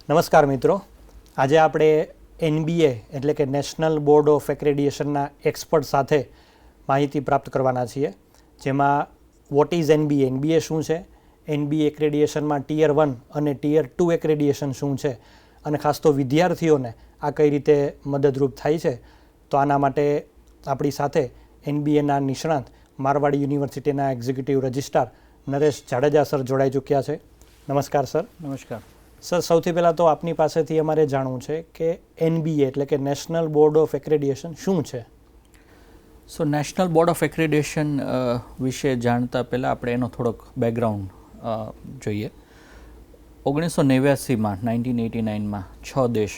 નમસ્કાર મિત્રો, આજે આપણે NBA એટલે કે નેશનલ બોર્ડ ઓફ એક્રેડિએશનના એક્સપર્ટ સાથે માહિતી પ્રાપ્ત કરવાના છીએ, જેમાં વોટ ઇઝ NBA, NBA શું છે, NBA એક્રેડિએશનમાં ટિયર 1 અને ટિયર 2 એક્રેડિએશન શું છે અને ખાસ તો વિદ્યાર્થીઓને આ કઈ રીતે મદદરૂપ થાય છે. તો આના માટે આપણી સાથે NBAના નિષ્ણાત મારવાડી યુનિવર્સિટીના executive registrar Naresh Jadeja sir જોડાઈ ચૂક્યા છે. નમસ્કાર સર. નમસ્કાર સર. સૌથી પહેલાં તો આપની પાસેથી અમારે જાણવું છે કે NBA એટલે કે નેશનલ બોર્ડ ઓફ એક્રેડિએશન શું છે? સો નેશનલ બોર્ડ ઓફ એક્રેડિએશન વિશે જાણતા પહેલાં આપણે એનો થોડોક બેકગ્રાઉન્ડ જોઈએ. 1989માં 1989માં 6 દેશ,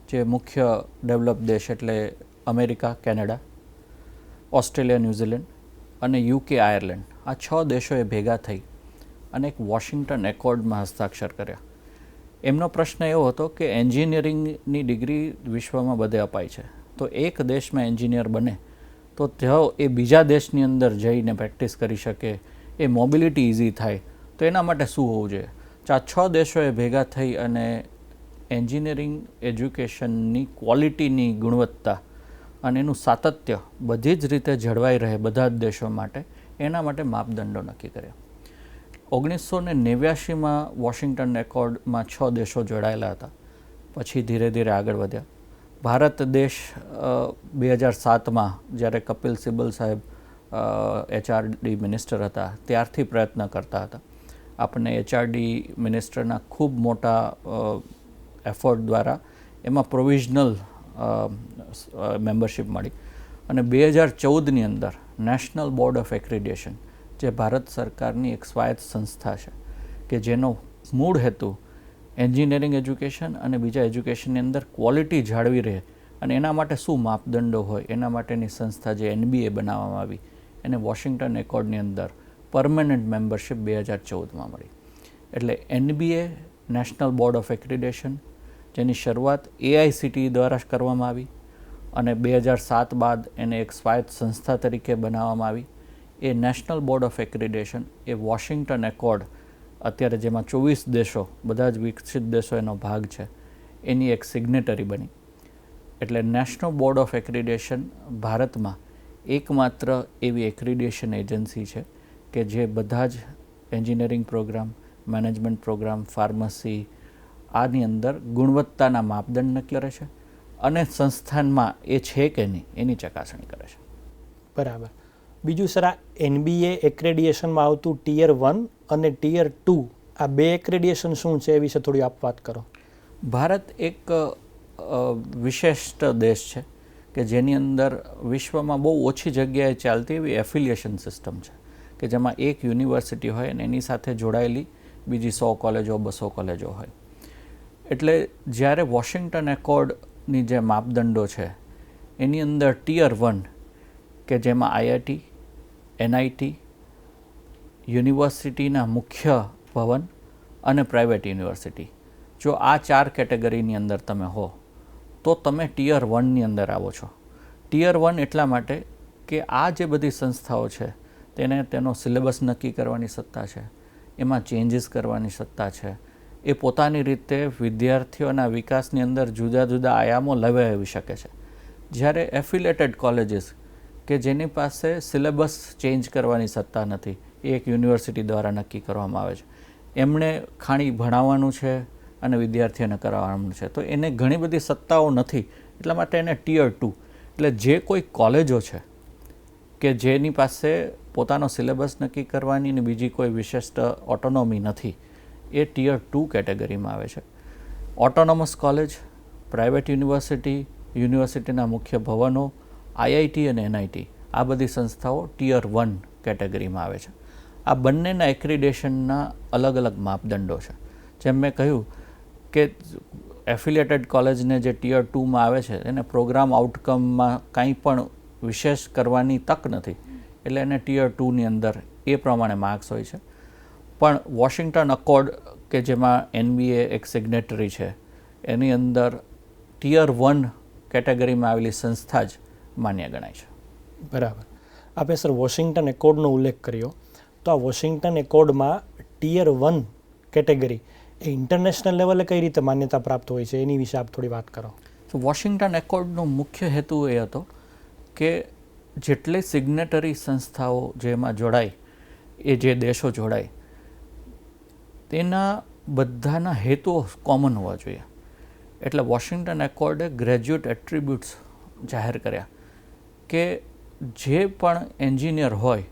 જે મુખ્ય ડેવલપ દેશ એટલે અમેરિકા, કેનેડા, ઓસ્ટ્રેલિયા, ન્યૂઝીલેન્ડ અને UK, આયર્લેન્ડ, આ 6 દેશોએ ભેગા થઈ અને એક વોશિંગ્ટન એકોર્ડમાં હસ્તાક્ષર કર્યા. એમનો પ્રશ્ન એવો હતો કે એન્જિનિયરિંગની ડિગ્રી વિશ્વમાં બધે અપાય છે, તો એક દેશમાં એન્જિનિયર બને તો તેઓ એ બીજા દેશની અંદર જઈને પ્રેક્ટિસ કરી શકે, એ મોબિલિટી ઇઝી થાય, તો એના માટે શું હોવું જોઈએ? તો આ 6 દેશોએ ભેગા થઈ અને એન્જિનિયરિંગ એજ્યુકેશનની ક્વોલિટીની ગુણવત્તા અને એનું સાતત્ય બધી જ રીતે જળવાઈ રહે બધા જ દેશો માટે, એના માટે માપદંડો નક્કી કર્યા. 1989માં વોશિંગ્ટન એકોર્ડમાં 6 દેશો જોડાયેલા હતા. પછી ધીરે ધીરે આગળ વધ્યા. ભારત દેશ 2007માં જ્યારે કપિલ સિબ્બલ સાહેબ HRD મિનિસ્ટર હતા ત્યારથી પ્રયત્ન કરતા હતા. આપણને HRD મિનિસ્ટરના ખૂબ મોટા એફર્ટ દ્વારા એમાં પ્રોવિઝનલ મેમ્બરશિપ મળી અને 2014ની અંદર નેશનલ બોર્ડ ઓફ એક્રેડિએશન, જે ભારત સરકારની એક સ્વાયત્ત સંસ્થા છે કે જેનો મૂળ હેતુ એન્જિનિયરિંગ એજ્યુકેશન અને બીજા એજ્યુકેશનની અંદર ક્વોલિટી જાળવી રહે અને એના માટે શું માપદંડો હોય એના માટેની સંસ્થા જે NBA બનાવવામાં આવી, એને વોશિંગ્ટન એકોર્ડની અંદર પરમનન્ટ મેમ્બરશિપ 2014માં મળી. એટલે NBA national board of accreditation, જેની શરૂઆત AICTE દ્વારા કરવામાં આવી અને 2007 બાદ એને એક સ્વાયત્ત સંસ્થા તરીકે બનાવવામાં આવી. એ નેશનલ બોર્ડ ઓફ એક્રેડિએશન એ વોશિંગ્ટન એકોર્ડ, અત્યારે જેમાં 24 દેશો, બધા જ વિકસિત દેશો એનો ભાગ છે, એની એક સિગ્નેટરી બની. એટલે નેશનલ બોર્ડ ઓફ એક્રેડિએશન ભારતમાં એકમાત્ર એવી એક્રેડિએશન એજન્સી છે કે જે બધા જ engineering programme, management programme, pharmacy, આની અંદર ગુણવત્તાના માપદંડ નક્કી કરે છે અને સંસ્થાનમાં એ છે કે નહીં એની ચકાસણી કરે છે. બરાબર. બીજું સર, આ NBA એક્રેડિએશનમાં આવતું ટિયર 1 અને ટિયર 2, આ બે એક્રેડિએશન શું છે એ વિશે થોડી આપ વાત કરો. ભારત એક વિશિષ્ટ દેશ છે કે જેની અંદર વિશ્વમાં બહુ ઓછી જગ્યાએ ચાલતી એવી એફિલિએશન સિસ્ટમ છે કે જેમાં એક યુનિવર્સિટી હોય અને એની સાથે જોડાયેલી બીજી 100 કોલેજો, 200 કોલેજો હોય. એટલે જ્યારે વોશિંગ્ટન એકોર્ડની જે માપદંડો છે એની અંદર ટિયર 1 કે જેમાં IIT, NIT, યુનિવર્સિટીના મુખ્ય ભવન અને પ્રાઇવેટ યુનિવર્સિટી, જો આ 4 કેટેગરીની અંદર તમે હો તો તમે ટિયર 1ની અંદર આવો છો. ટિયર 1 એટલા માટે કે આ જે બધી સંસ્થાઓ છે તેને તેનો સિલેબસ નક્કી કરવાની સત્તા છે, એમાં ચેન્જીસ કરવાની સત્તા છે, એ પોતાની રીતે વિદ્યાર્થીઓના વિકાસની અંદર જુદા જુદા આયામો લાવી શકે છે. જ્યારે એફિલેટેડ કોલેજીસ કે જેની પાસે સિલેબસ ચેન્જ કરવાની સત્તા નથી, એ એક યુનિવર્સિટી દ્વારા નક્કી કરવામાં આવે છે, એમણે ખાલી ભણાવવાનું છે અને વિદ્યાર્થીઓને કરાવવાનું છે, તો એને ઘણી બધી સત્તાઓ નથી. એટલા માટે એને ટિયર 2, એટલે જે કોઈ કોલેજો છે કે જેની પાસે પોતાનો સિલેબસ નક્કી કરવાની ને બીજી કોઈ વિશિષ્ટ ઓટોનોમી નથી, એ ટિયર 2 કેટેગરીમાં આવે છે. ઓટોનોમસ કોલેજ, પ્રાઇવેટ યુનિવર્સિટી, યુનિવર્સિટીના મુખ્ય ભવનો, IIT અને NIT, આ બધી સંસ્થાઓ ટિયર 1 કેટેગરીમાં આવે છે. આ બંનેના એક્રેડિએશનના અલગ અલગ માપદંડો છે. જેમ મેં કહ્યું કે એફિલિએટેડ કોલેજને જે ટિયર 2માં આવે છે એને પ્રોગ્રામ આઉટકમમાં કાંઈ પણ વિશેષ કરવાની તક નથી, એટલે એને ટિયર 2ની અંદર એ પ્રમાણે માર્ક્સ હોય છે. પણ વોશિંગ્ટન એકોર્ડ કે જેમાં NBA એક સિગ્નેટરી છે, એની અંદર ટિયર 1 કેટેગરીમાં આવેલી સંસ્થા જ માન્ય ગણાય છે. બરાબર. આપે સર વોશિંગ્ટન એકોર્ડનો ઉલ્લેખ કર્યો, તો આ વોશિંગ્ટન એકોર્ડમાં ટિયર 1 કેટેગરી એ ઇન્ટરનેશનલ લેવલે કઈ રીતે માન્યતા પ્રાપ્ત હોય છે એની વિશે આપ થોડી વાત કરો. તો વોશિંગ્ટન એકોર્ડનો મુખ્ય હેતુ એ હતો કે જેટલી સિગ્નેટરી સંસ્થાઓ જેમાં જોડાય, એ જે દેશો જોડાય, તેના બધાના હેતુઓ કોમન હોવા જોઈએ. એટલે વોશિંગ્ટન એકોર્ડે ગ્રેજ્યુએટ એટ્રીબ્યુટ્સ જાહેર કર્યા કે જે પણ એન્જિનિયર હોય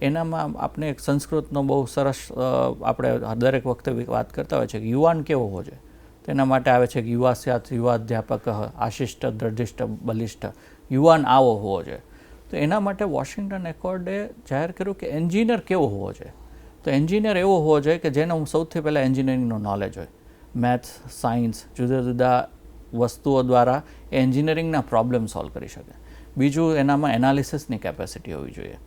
એનામાં આપણે એક સંસ્કૃતનો બહુ સરસ આપણે દરેક વખતે વાત કરતા હોય છે કે યુવાન કેવો હોવો જોઈએ. તેના માટે આવે છે કે યુવા સ્યાત યુવા અધ્યાપક આશિષ્ટ દ્રઢિષ્ટ બલિષ્ઠ, યુવાન આવો હોવો જોઈએ. તો એના માટે વોશિંગ્ટન એકોર્ડે જાહેર કર્યું કે એન્જિનિયર કેવો હોવો જોઈએ. તો એન્જિનિયર એવો હોવો જોઈએ કે જેને સૌથી પહેલાં એન્જિનિયરિંગનો નોલેજ હોય, મેથ્સ, સાયન્સ, જુદા જુદા વસ્તુઓ દ્વારા એન્જિનિયરિંગના પ્રોબ્લેમ સોલ્વ કરી શકે. બીજું, એનામાં એનાલિસિસની કેપેસિટી હોવી જોઈએ.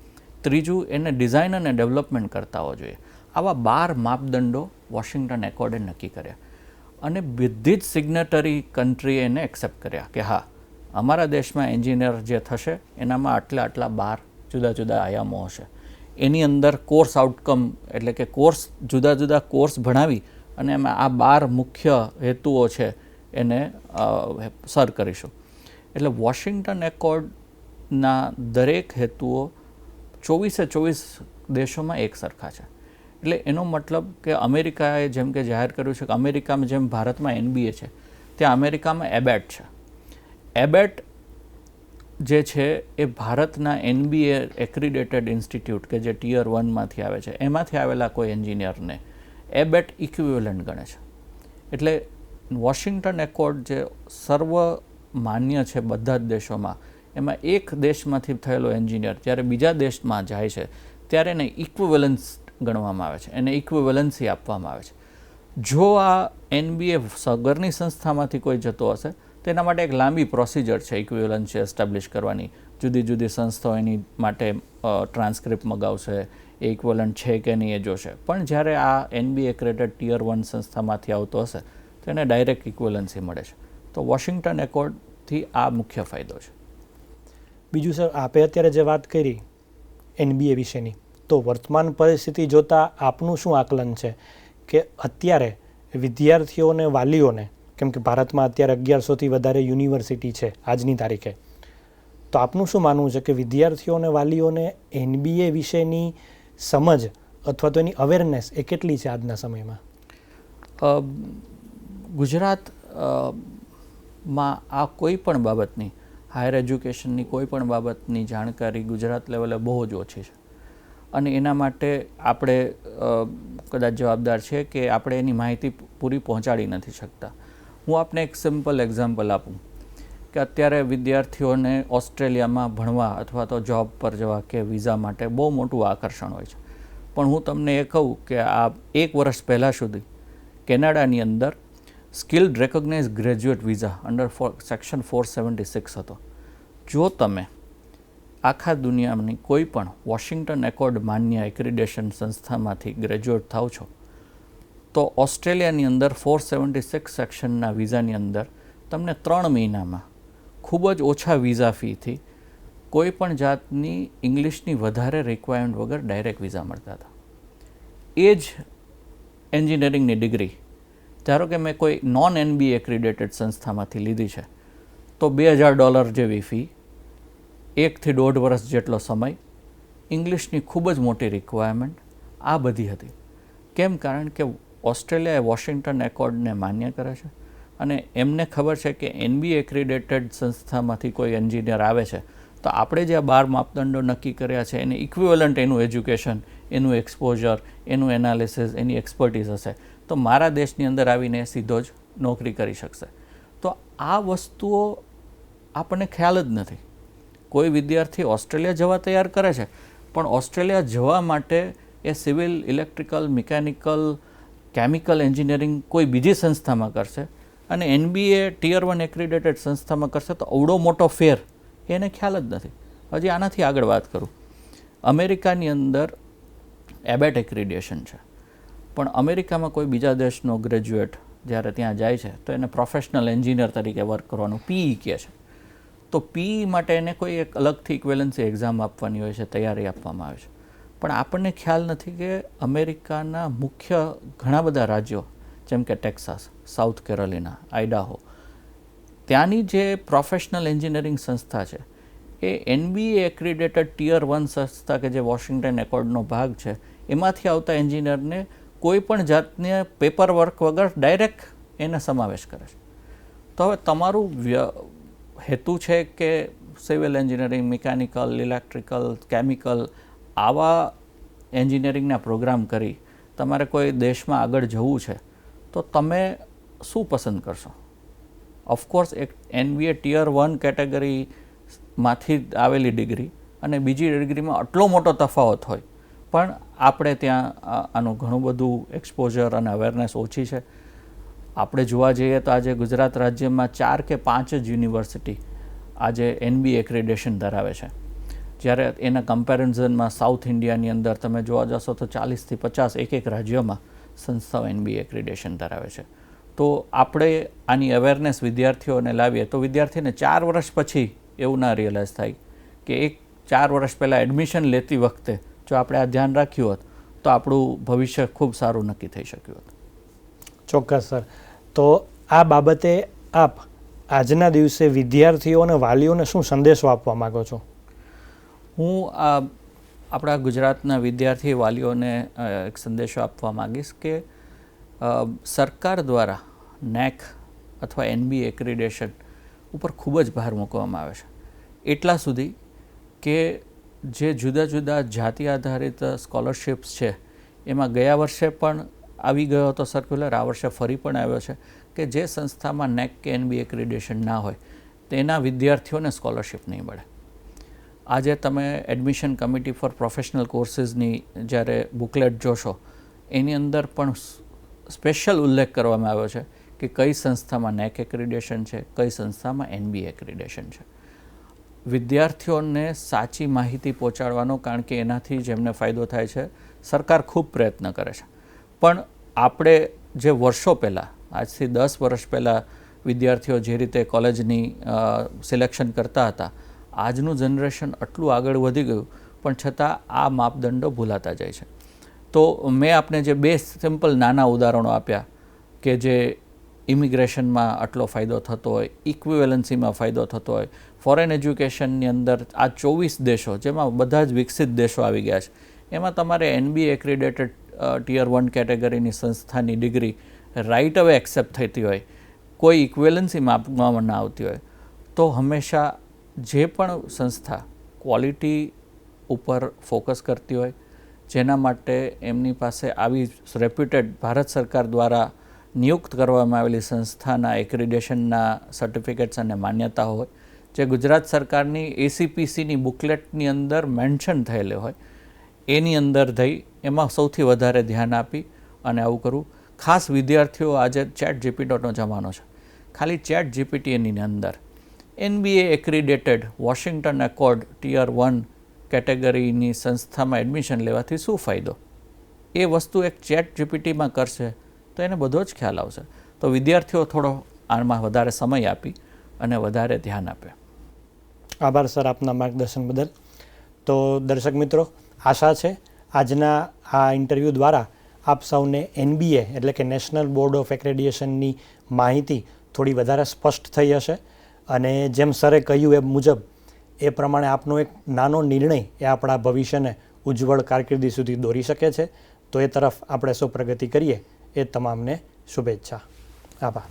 ત્રીજું, એને ડિઝાઇન અને ડેવલપમેન્ટ કરતા હોવો જોઈએ. આવા 12 માપદંડો વોશિંગ્ટન એકોર્ડે નક્કી કર્યા અને બધી જ સિગ્નેટરી કન્ટ્રીએ એને એક્સેપ્ટ કર્યા કે હા, અમારા દેશમાં એન્જિનિયર જે થશે એનામાં આટલા 12 જુદા જુદા આયામો હશે. એની અંદર કોર્સ આઉટકમ એટલે કે જુદા જુદા કોર્સ ભણાવી અને એમાં આ 12 મુખ્ય હેતુઓ છે એને સર કરીશું. એટલે વોશિંગ્ટન એકોર્ડના દરેક હેતુઓ 24 દેશોમાં એક સરખા છે. એટલે એનો મતલબ કે અમેરિકાએ જેમ કે જાહેર કર્યું છે કે અમેરિકામાં જેમ ભારતમાં NBA છે, ત્યાં અમેરિકામાં એબેટ છે. એબેટ જે છે એ ભારતના NBA એક્રિડેટેડ ઇન્સ્ટિટ્યૂટ કે જે ટિયર 1માંથી આવે છે, એમાંથી આવેલા કોઈ એન્જિનિયરને એબેટ ઇક્વિવેલન્ટ ગણે છે. એટલે વોશિંગ્ટન એકોર્ડ જે સર્વ માન્ય છે બધા જ દેશોમાં, એમાં એક દેશમાંથી થયેલો એન્જિનિયર જ્યારે બીજા દેશમાં જાય છે ત્યારે એને ઇક્વિવેલન્સ ગણવામાં આવે છે, એને ઇક્વિવેલન્સી આપવામાં આવે છે. જો આ NBA સગરની સંસ્થામાંથી કોઈ જતો હશે તેના માટે એક લાંબી પ્રોસિજર છે ઇક્વિવેલન્સી એસ્ટાબ્લિશ કરવાની. જુદી જુદી સંસ્થાઓ એની માટે ટ્રાન્સક્રિપ્ટ મગાવશે, એ ઇક્વિવેલન્ટ છે કે નહીં એ જોશે. પણ જ્યારે આ NBA એક્રેડિટેડ ટિયર 1 સંસ્થામાંથી આવતો હશે તો એને ડાયરેક્ટ ઇક્વિવેલન્સી મળે છે. તો વોશિંગ્ટન એકોર્ડથી આ મુખ્ય ફાયદો છે. બીજું સર, આપે અત્યારે જે વાત કરી NBA વિશેની, તો વર્તમાન પરિસ્થિતિ જોતાં આપનું શું આકલન છે કે અત્યારે વિદ્યાર્થીઓને, વાલીઓને, કેમ કે ભારતમાં અત્યારે 1100થી વધારે યુનિવર્સિટી છે આજની તારીખે, તો આપનું શું માનવું છે કે વિદ્યાર્થીઓને, વાલીઓને NBA વિશેની સમજ અથવા તો એની અવેરનેસ એ કેટલી છે આજના સમયમાં? ગુજરાતમાં આ કોઈ પણ બાબતની, હાયર એજ્યુકેશનની કોઈ પણ બાબતની જાણકારી ગુજરાત લેવલે બહુ જ ઓછી છે. અને એના માટે આપણે કદાચ જવાબદાર છે કે આપણે એની માહિતી પૂરી પહોંચાડી નથી શકતા. હું આપને એક સિમ્પલ એક્ઝામ્પલ આપું કે અત્યારે વિદ્યાર્થીઓને ઓસ્ટ્રેલિયામાં ભણવા અથવા તો જોબ પર જવા કે વિઝા માટે બહુ મોટું આકર્ષણ હોય છે. પણ હું તમને એ કહું કે આ 1 વર્ષ પહેલાં સુધી કેનેડાની અંદર skilled recognise graduate visa under section 476 હતો. જો તમે આખા દુનિયાની કોઈ પણ વોશિંગ્ટન એકોર્ડ માન્ય એક્રિડેશન સંસ્થામાંથી ગ્રેજ્યુએટ થાવ છો તો ઓસ્ટ્રેલિયાની અંદર 476 સેક્શનના વિઝાની અંદર તમને 3 મહિનામાં ખૂબ જ ઓછા વિઝા ફીથી કોઈ પણ જાતની ઇંગ્લિશની વધારે રિક્વાયરમેન્ટ વગર ડાયરેક્ટ વિઝા મળતા હતા. એ જ એન્જિનિયરિંગની ડિગ્રી ધારો કે મેં કોઈ નોન NBA એક્રિડેટેડ સંસ્થામાંથી લીધી છે તો $2000 જેવી ફી, 1 થી 1.5 વર્ષ જેટલો સમય, ઇંગ્લિશની ખૂબ જ મોટી રિક્વાયરમેન્ટ, આ બધી હતી. કેમ? કારણ કે ઓસ્ટ્રેલિયાએ વોશિંગ્ટન એકોર્ડને માન્ય કરે છે અને એમને ખબર છે કે NBA એક્રિડેટેડ સંસ્થામાંથી કોઈ એન્જિનિયર આવે છે તો આપણે જે આ 12 માપદંડો નક્કી કર્યા છે એને ઇક્વિવેલન્ટ એનું એજ્યુકેશન, એનું એક્સપોઝર, એનું એનાલિસિસ, એની એક્સપર્ટીઝ હશે તો મારા દેશની અંદર આવીને સીધો જ નોકરી કરી શકશે. તો આ વસ્તુઓ આપણને ખ્યાલ જ નથી. કોઈ વિદ્યાર્થી ઓસ્ટ્રેલિયા જવા તૈયાર કરે છે પણ ઓસ્ટ્રેલિયા જવા માટે એ civil, electrical, mechanical, chemical engineering કોઈ બીજી સંસ્થામાં કરશે અને NBA ટિયર 1 એક્રિડેટેડ સંસ્થામાં કરશે તો અવડો મોટો ફેર એને ખ્યાલ જ નથી. હજી આનાથી આગળ વાત કરું, અમેરિકાની અંદર એબેટ એક્રિડેશન છે પણ અમેરિકામાં કોઈ બીજા દેશનો ગ્રેજ્યુએટ જ્યારે ત્યાં જાય છે તો એને પ્રોફેશનલ એન્જિનિયર તરીકે વર્ક કરવાનું PE કહે છે. તો PE માટે એને કોઈ એક અલગથી ઇક્વેલન્સી એક્ઝામ આપવાની હોય છે, તૈયારી આપવામાં આવે છે. પણ આપણને ખ્યાલ નથી કે અમેરિકાના મુખ્ય ઘણા બધા રાજ્યો જેમ કે ટેક્સાસ, સાઉથ કેરોલિના, આઇડાહો, ત્યાંની જે પ્રોફેશનલ એન્જિનિયરિંગ સંસ્થા છે એ NBA એક્રિડેટેડ ટિયર 1 સંસ્થા કે જે વોશિંગ્ટન એકોર્ડનો ભાગ છે એમાંથી આવતા એન્જિનિયરને કોઈ પણ જાતને પેપર વર્ક વગર ડાયરેક્ટ એને સમાવેશ કરે છે. તો હવે તમારું હેતુ છે કે civil engineering, mechanical, electrical, chemical આવા એન્જિનિયરિંગના પ્રોગ્રામ કરી તમારે કોઈ દેશમાં આગળ જવું છે તો તમે શું પસંદ કરશો? ઓફકોર્સ એક NBA ટિયર 1 કેટેગરીમાંથી આવેલી ડિગ્રી અને બીજી ડિગ્રીમાં આટલો મોટો તફાવત હોય પણ આપણે ત્યાં આનું ઘણું બધું એક્સપોઝર અને અવેરનેસ ઓછી છે. આપણે જોવા જઈએ તો આજે ગુજરાત રાજ્યમાં 4 કે 5 જ યુનિવર્સિટી આજે NBA એક્રેડિટેશન ધરાવે છે, જ્યારે એના કમ્પેરિઝનમાં સાઉથ ઇન્ડિયાની અંદર તમે જોવા જશો તો 40થી 50 એક રાજ્યોમાં સંસ્થાઓ NBA એક્રેડિટેશન ધરાવે છે. તો આપણે આની અવેરનેસ વિદ્યાર્થીઓને લાવીએ તો વિદ્યાર્થીને 4 વર્ષ પછી એવું ના રિયલાઇઝ થાય કે 4 વર્ષ પહેલાં એડમિશન લેતી વખતે જો આપણે આ ધ્યાન રાખ્યું હોત તો આપણું ભવિષ્ય ખૂબ સારું નક્કી થઈ શક્યું હોત. ચોક્કસ સર. તો આ બાબતે આપ આજના દિવસે વિદ્યાર્થીઓ અને વાલીઓને શું સંદેશો આપવા માગો છો? હું આપણા ગુજરાતના વિદ્યાર્થી વાલીઓને એક સંદેશો આપવા માગીશ કે સરકાર દ્વારા NAAC અથવા NBA એક્રિડેશન ઉપર ખૂબ જ ભાર મૂકવામાં આવે છે, એટલા સુધી કે જે જુદા જુદા જાતિ આધારિત સ્કોલરશિપ્સ છે એમાં ગયા વર્ષે પણ આવી ગયો હતો સર્ક્યુલર, આ વર્ષે ફરી પણ આવ્યો છે કે જે સંસ્થામાં NAAC કે NBA એક્રિડેશન ના હોય તેના વિદ્યાર્થીઓને સ્કોલરશિપ નહીં મળે. આજે તમે એડમિશન કમિટી ફોર પ્રોફેશનલ કોર્સીસની જ્યારે બુકલેટ જોશો એની અંદર પણ સ્પેશિયલ ઉલ્લેખ કરવામાં આવ્યો છે કે કઈ સંસ્થામાં NAAC એક્રિડેશન છે, કઈ સંસ્થામાં NBA એક્રિડેશન છે. વિદ્યાર્થીઓને સાચી માહિતી પહોંચાડવાનો, કારણ કે એનાથી જેમને ફાયદો થાય છે, સરકાર ખૂબ પ્રયત્ન કરે છે. પણ આપણે જે વર્ષો પહેલાં, આજથી 10 વર્ષ પહેલાં વિદ્યાર્થીઓ જે રીતે કોલેજની સિલેક્શન કરતા હતા, આજનું જનરેશન આટલું આગળ વધી ગયું પણ છતાં આ માપદંડો ભૂલાતા જાય છે. તો મેં આપને જે 2 સિમ્પલ નાના ઉદાહરણો આપ્યા કે જે ઇમિગ્રેશનમાં આટલો ફાયદો થતો હોય, ઇક્વિવેલન્સીમાં ફાયદો થતો હોય, ફોરેન એજ્યુકેશનની અંદર આ 24 દેશો જેમાં બધા જ વિકસિત દેશો આવી ગયા છે, એમાં તમારે NBA એક્રિડેટેડ ટિયર 1 કેટેગરીની સંસ્થાની ડિગ્રી રાઇટ અવે એક્સેપ્ટ થતી હોય, કોઈ ઇક્વિવેલન્સી માપવામાં ના આવતી હોય, તો હંમેશા જે પણ સંસ્થા ક્વોલિટી ઉપર ફોકસ કરતી હોય, જેના માટે એમની પાસે આવી રેપ્યુટેડ ભારત સરકાર દ્વારા નિયુક્ત કરવામાં આવેલી સંસ્થાના એક્રિડેશનના સર્ટિફિકેટ્સ અને માન્યતા હોય, જે ગુજરાત સરકારની ACPCની બુકલેટની અંદર મેન્શન થયેલી હોય, એની અંદર થઈ એમાં સૌથી વધારે ધ્યાન આપી અને આવું કરવું. ખાસ વિદ્યાર્થીઓ, આજે ChatGPTનો જમાનો છે, ખાલી ChatGPTની અંદર NBA એક્રિડેટેડ વોશિંગ્ટન એકોર્ડ ટિયર 1 કેટેગરીની સંસ્થામાં એડમિશન લેવાથી શું ફાયદો, એ વસ્તુ એક ChatGPTમાં કરશે તો એને બધો જ ખ્યાલ આવશે. તો વિદ્યાર્થીઓ થોડો આમાં વધારે સમય આપી અને વધારે ધ્યાન આપે. આભાર સર આપના માર્ગદર્શન બદલ. તો દર્શક મિત્રો, આશા છે આજના આ ઇન્ટરવ્યૂ દ્વારા આપ સૌને NBA એટલે કે નેશનલ બોર્ડ ઓફ એક્રેડિટેશનની માહિતી થોડી વધારે સ્પષ્ટ થઈ હશે અને જેમ સરે કહ્યું એ મુજબ એ પ્રમાણે આપનો એક નાનો નિર્ણય એ આપણા ભવિષ્યને ઉજ્જવળ કારકિર્દી સુધી દોરી શકે છે. તો એ તરફ આપણે સૌ પ્રગતિ કરીએ એ તમામને શુભેચ્છા. આભાર.